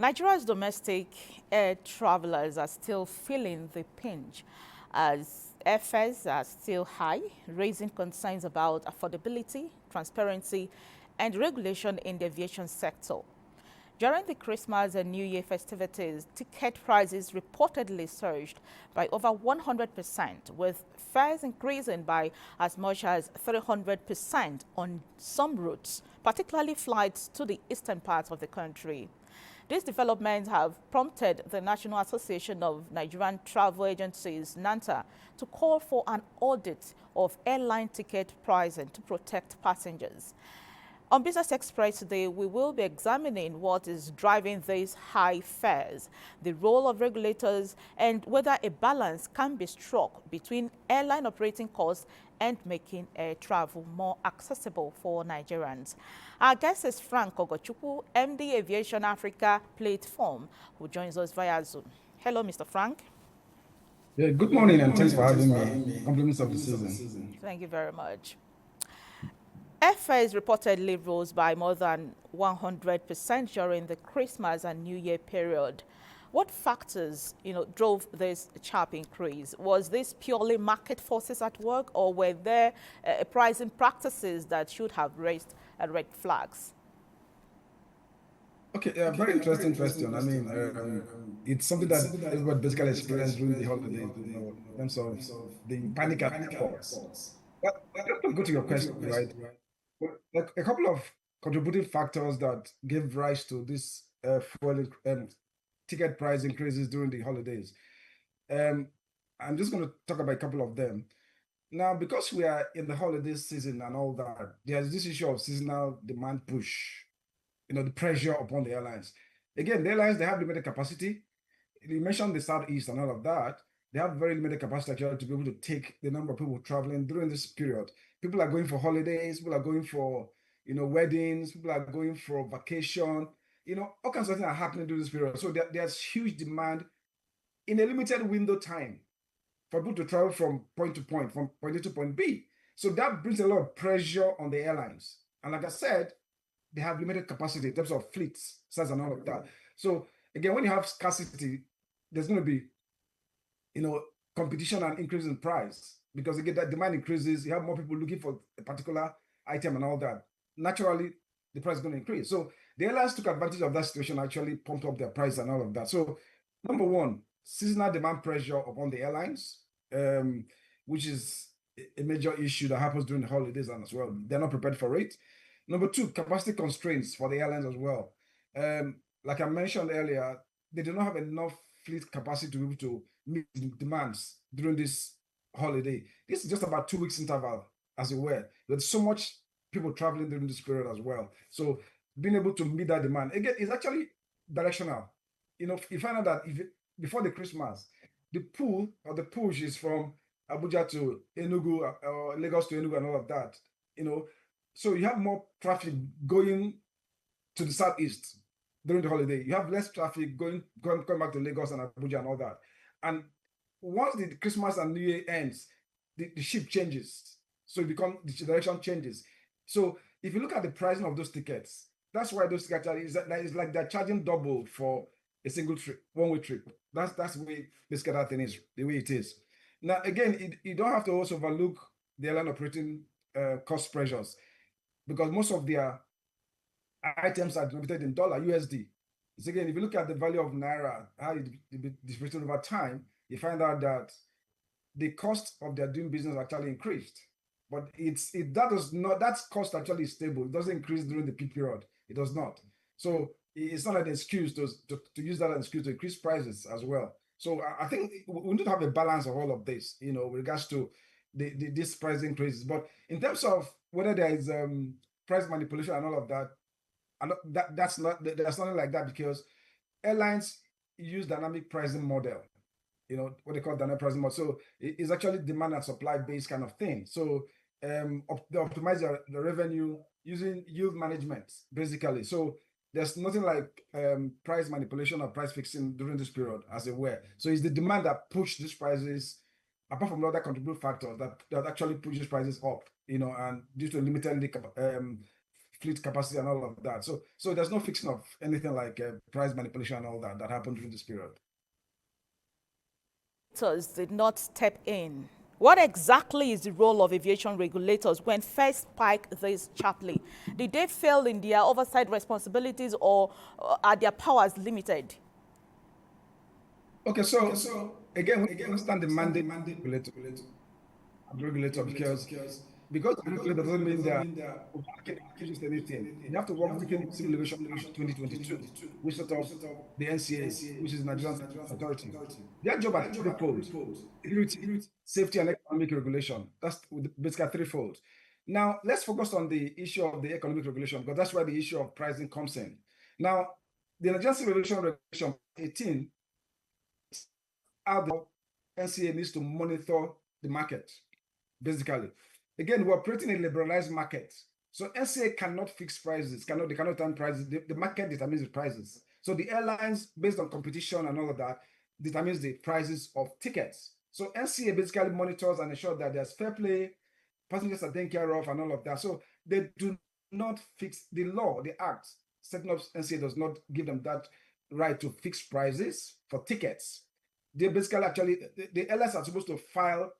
Nigeria's domestic air travelers are still feeling the pinch as airfares are still high, raising concerns about affordability, transparency, and regulation in the aviation sector. During the Christmas and New Year festivities, ticket prices reportedly surged by over 100%, with fares increasing by as much as 300% on some routes, particularly flights to the eastern parts of the country. These developments have prompted the National Association of Nigerian Travel Agencies, NANTA, to call for an audit of airline ticket pricing to protect passengers. On Business Express today, we will be examining what is driving these high fares, the role of regulators, and whether a balance can be struck between airline operating costs and making air travel more accessible for Nigerians. Our guest is Frank Ogochukwu, MD Aviation Africa Platform, who joins us via Zoom. Hello, Mr. Frank. Yeah, good morning and thanks for having me. Compliments of the season. Thank you very much. Airfares reportedly rose by more than 100% during the Christmas and New Year period. What factors, drove this sharp increase? Was this purely market forces at work, or were there pricing practices that should have raised red flags? Okay, very interesting question. I mean, it's something that everybody basically experienced during the holidays, in terms of the panic at airports. But just to go to your question, right? Like a couple of contributing factors that gave rise to this fuel ticket price increases during the holidays. Um, I'm just going to talk about a couple of them. Now, because we are in the holiday season and all that, there's this issue of seasonal demand push, the pressure upon the airlines. Again, the airlines, they have limited capacity. You mentioned the Southeast and all of that. They have very limited capacity actually to be able to take the number of people traveling during this period. People are going for holidays, people are going for, weddings, people are going for vacation, all kinds of things are happening during this period. So there's huge demand in a limited window time for people to travel from point to point, from point A to point B. So that brings a lot of pressure on the airlines. And like I said, they have limited capacity in terms of fleets, size, and all of that. So again, when you have scarcity, there's going to be, competition and increase in price, because again, that demand increases. You have more people looking for a particular item and all that. Naturally, the price is going to increase. So the airlines took advantage of that situation, actually pumped up their price and all of that. So number one, seasonal demand pressure upon the airlines, which is a major issue that happens during the holidays and as well. They're not prepared for it. Number two, capacity constraints for the airlines as well. Like I mentioned earlier, they do not have enough fleet capacity to be able to meet the demands during this holiday. This is just about 2 weeks interval, as it were. There's so much people traveling during this period as well. So being able to meet that demand, again, is actually directional. You find out that before the Christmas, the pull or the push is from Abuja to Enugu or Lagos to Enugu and all of that. So you have more traffic going to the southeast during the holiday. You have less traffic going back to Lagos and Abuja and all that. And once the Christmas and New Year ends, the ship changes. So the direction changes. So if you look at the pricing of those tickets, that's why those tickets is like they're charging double for a single trip, one-way trip. That's the way this kind of thing is, the way it is. Now, again, you don't have to also overlook the airline operating cost pressures, because most of their items are denominated in dollar, USD. So again, if you look at the value of Naira, how it depreciated over time, you find out that the cost of their doing business actually increased. But that cost actually is stable. It doesn't increase during the peak period. It does not. So it's not an excuse to use that as an excuse to increase prices as well. So I think we need to have a balance of all of this, with regards to this price increases. But in terms of whether there is price manipulation and all of that, and there's nothing like that, because airlines use dynamic pricing model, what they call dynamic pricing model. So it's actually demand and supply based kind of thing. So they optimize the revenue using yield management, basically. So there's nothing like price manipulation or price fixing during this period, as it were. So it's the demand that push these prices, apart from other contributing factors that actually pushes prices up, and due to limited fleet capacity and all of that. So there's no fixing of anything like price manipulation and all that happened during this period. Did not step in. What exactly is the role of aviation regulators when fares spike this sharply? Did they fail in their oversight responsibilities, or are their powers limited? Okay, so again, we understand the mandate regulator because the regulator doesn't mean that can just anything. You have to work within Civil Aviation Act 2022, which sort of the NCA, which is Nigerian Authority. Their job are threefold: security, safety, and economic regulation. That's basically threefold. Now, let's focus on the issue of the economic regulation, because that's where the issue of pricing comes in. Now, the Nigerian Civil Aviation Regulation 18, how the NCA needs to monitor the market. Basically, again, we're operating a liberalized market. So NCA cannot fix prices, they cannot turn prices. The market determines the prices. So the airlines, based on competition and all of that, determines the prices of tickets. So NCA basically monitors and ensures that there's fair play, passengers are taken care of, and all of that. So they do not fix the law, the act. Setting up NCA does not give them that right to fix prices for tickets. They basically the airlines are supposed to file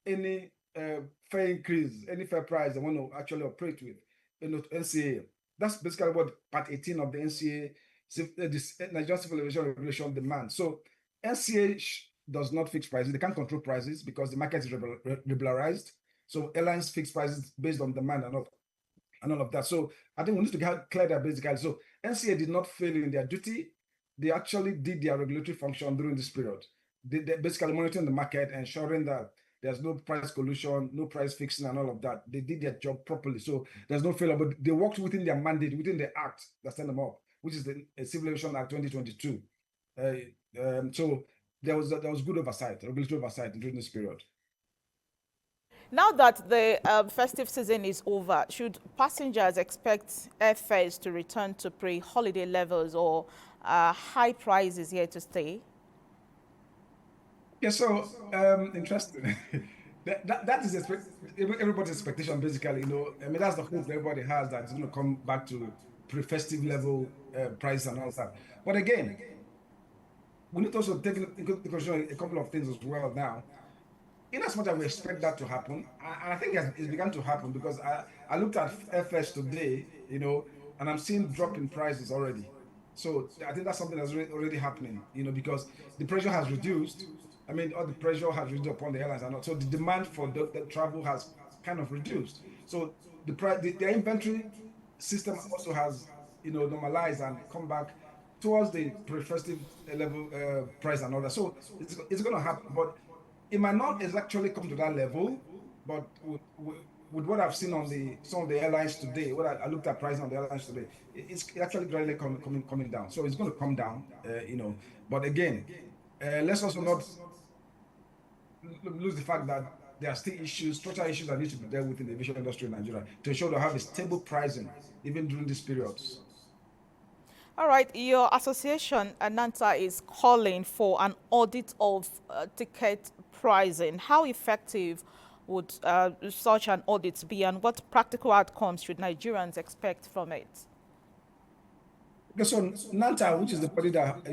any fair increase, any fair price they want to actually operate with, NCA. That's basically what Part 18 of the NCA, the Nigerian Civil Aviation Regulation, demands. So NCA does not fix prices. They can't control prices because the market is liberalized. So airlines fix prices based on demand and all of that. So I think we need to clear that basically. So NCA did not fail in their duty. They actually did their regulatory function during this period. They basically monitoring the market, ensuring that there's no price collusion, no price fixing, and all of that. They did their job properly. So there's no failure, but they worked within their mandate, within the act that set them up, which is the Civil Aviation Act 2022. So there was good oversight, regulatory oversight during this period. Now that the festive season is over, should passengers expect airfares to return to pre-holiday levels, or high prices here to stay? Yeah, so interesting. that is everybody's expectation, basically. I mean, that's the hope everybody has, that it's going to come back to pre-festive level price and all that. But again, we need to also take into consideration a couple of things as well now. In as much as we expect that to happen, and I think it's begun to happen, because I looked at Airfares today, and I'm seeing drop in prices already. So I think that's something that's already happening, because the pressure has reduced. I mean, all the pressure has reduced upon the airlines, and so the demand for the travel has kind of reduced. So the inventory system also has, normalized and come back towards the pre-festive level price and all that. So it's going to happen, but it might not actually come to that level. But with what I've seen on some of the airlines today, what I looked at pricing on the airlines today, it's actually gradually coming down. So it's going to come down, But again, let's also not lose the fact that there are still structural issues that need to be dealt with in the aviation industry in Nigeria to ensure they have a stable pricing even during these periods. All right, your association, Ananta, is calling for an audit of ticket pricing. How effective would such an audit be, and what practical outcomes should Nigerians expect from it? Okay, so NANTA, which is the body that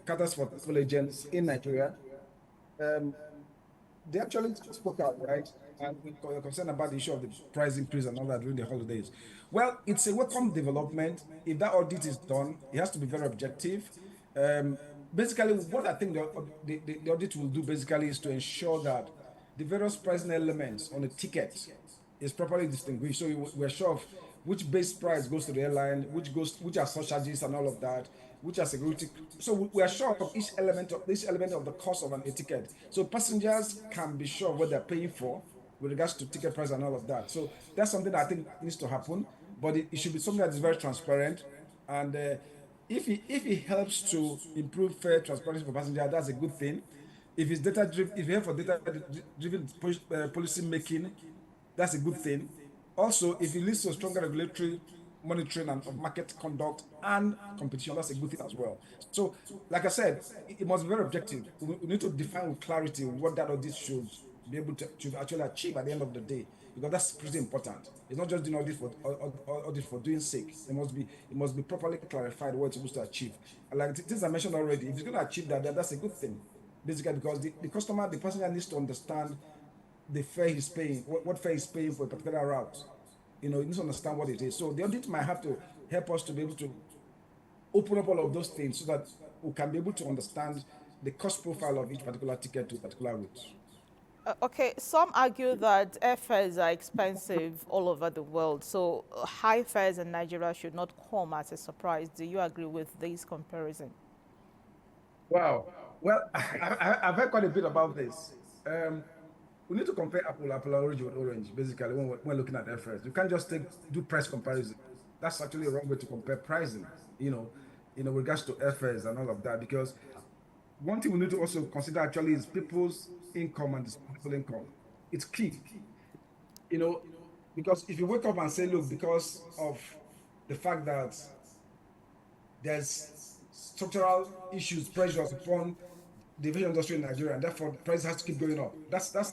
caters for travel agents in Nigeria, they actually spoke out, right? And we're concerned about the issue of the price increase and all that during the holidays. Well, it's a welcome development. If that audit is done, it has to be very objective. Basically, what I think the audit will do basically is to ensure that the various pricing elements on a ticket is properly distinguished. So we're sure of which base price goes to the airline, which are surcharges and all of that, which are security. So we are sure of each element of the cost of a ticket. So passengers can be sure what they're paying for with regards to ticket price and all of that. So that's something that I think needs to happen, but it should be something that is very transparent. And if it helps to improve fair transparency for passengers, that's a good thing. If it's data driven, if you have for data driven policy making, that's a good thing. Also, if it leads to stronger regulatory monitoring and of market conduct and competition, that's a good thing as well. So, like I said, it must be very objective. We need to define with clarity what that audit should be able to actually achieve at the end of the day. because that's pretty important. It's not just doing audit for doing sake. It must be properly clarified what it's supposed to achieve. And like things I mentioned already, if it's going to achieve that, then that's a good thing, basically, because the customer, the passenger needs to understand the fare he's paying, what fare he's paying for a particular route. He needs to understand what it is. So the audit might have to help us to be able to open up all of those things so that we can be able to understand the cost profile of each particular ticket to a particular route. Okay, some argue that airfares are expensive all over the world, so high fares in Nigeria should not come as a surprise. Do you agree with this comparison? Wow. Well, I've heard quite a bit about this. We need to compare apple orange with orange, basically, when we're looking at airfares. You can't just do price comparison. That's actually a wrong way to compare pricing, regards to airfares and all of that, because one thing we need to also consider actually is people's income and disposable income. It's key, you know, because if you wake up and say, look, because of the fact that there's structural issues, pressures upon the aviation industry in Nigeria, and therefore the price has to keep going up. That's not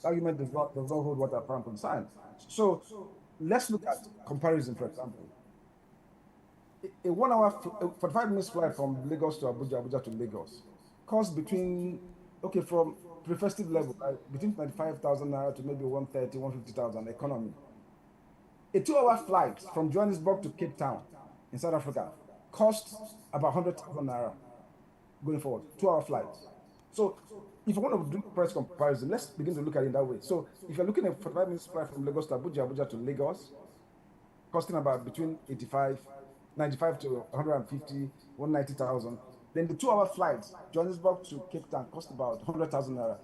argument does not hold water from science. So let's look at comparison, for example. A 1 hour, 45 minutes flight from Lagos to Abuja, Abuja to Lagos, costs from pre-festive level, between 95,000 naira to maybe 130, 150,000 economy. A 2 hour flight from Johannesburg to Cape Town in South Africa costs about 100,000 naira going forward. 2 hour flight. So if you want to do price comparison, let's begin to look at it that way. So if you're looking at 45 minutes flight from Lagos to Abuja, Abuja to Lagos, costing about between 95 to 150, 190,000. Then the 2 hour flight, Johannesburg to Cape Town, cost about 100,000 naira.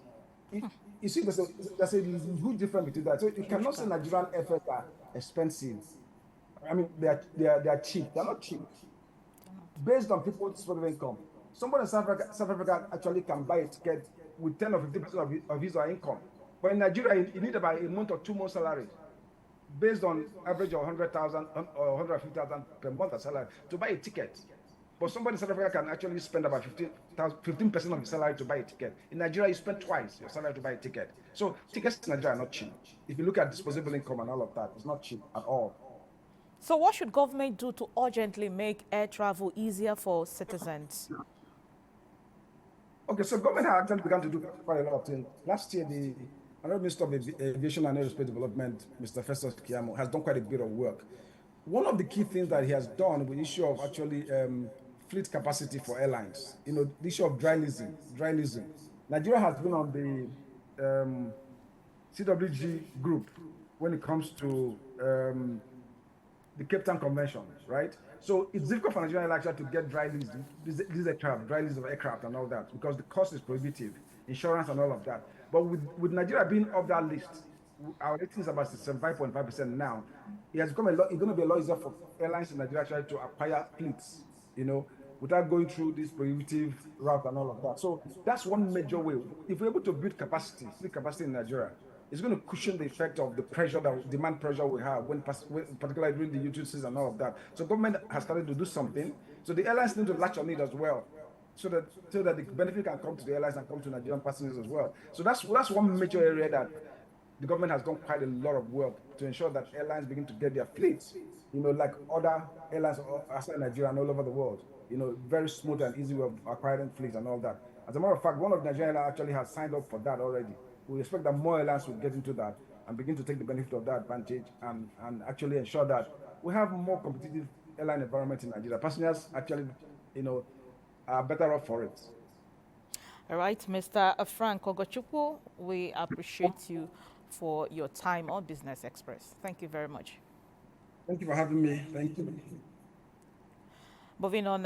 You see, there's a huge difference between that. So you cannot say Nigerian airfares are expensive. I mean, they are cheap. They're not cheap. Based on people's disposable income, somebody in South Africa actually can buy a ticket with 10 or 15% of his or her income. But in Nigeria, you need about a month or 2 months salary, based on average of 100,000 or 150,000 per month as salary to buy a ticket. But somebody in South Africa can actually spend about 15% of his salary to buy a ticket. In Nigeria, you spend twice your salary to buy a ticket. So tickets in Nigeria are not cheap. If you look at disposable income and all of that, it's not cheap at all. So what should government do to urgently make air travel easier for citizens? Okay, so government has actually begun to do quite a lot of things. Last year, the Honorable Minister of Aviation and Aerospace Development, Mr. Festus Keyamo, has done quite a bit of work. One of the key things that he has done with the issue of actually fleet capacity for airlines, the issue of dry leasing. Nigeria has been on the CWG group when it comes to the Cape Town Convention, right? So it's difficult for Nigerian airlines to get dry lease of aircraft and all that, because the cost is prohibitive, insurance and all of that. But with Nigeria being off that list, our rating is about 75.5% now. It's going to be a lot easier for airlines in Nigeria actually to acquire fleets, without going through this prohibitive route and all of that. So that's one major way. If we're able to build fleet capacity in Nigeria, it's going to cushion the effect of the demand pressure we have, particularly during the youth season and all of that. So government has started to do something. So the airlines need to latch on it as well, so that the benefit can come to the airlines and come to Nigerian passengers as well. So that's one major area that the government has done quite a lot of work to ensure that airlines begin to get their fleets, like other airlines outside Nigeria and all over the world. Very smooth and easy way of acquiring fleets and all that. As a matter of fact, one of the Nigerian airlines actually has signed up for that already. We expect that more airlines will get into that and begin to take the benefit of that advantage and actually ensure that we have more competitive airline environment in Nigeria. Passengers actually, are better off for it. All right, Mr. Frank Ogochukwu, we appreciate you for your time on Business Express. Thank you very much. Thank you for having me. Thank you. Moving on,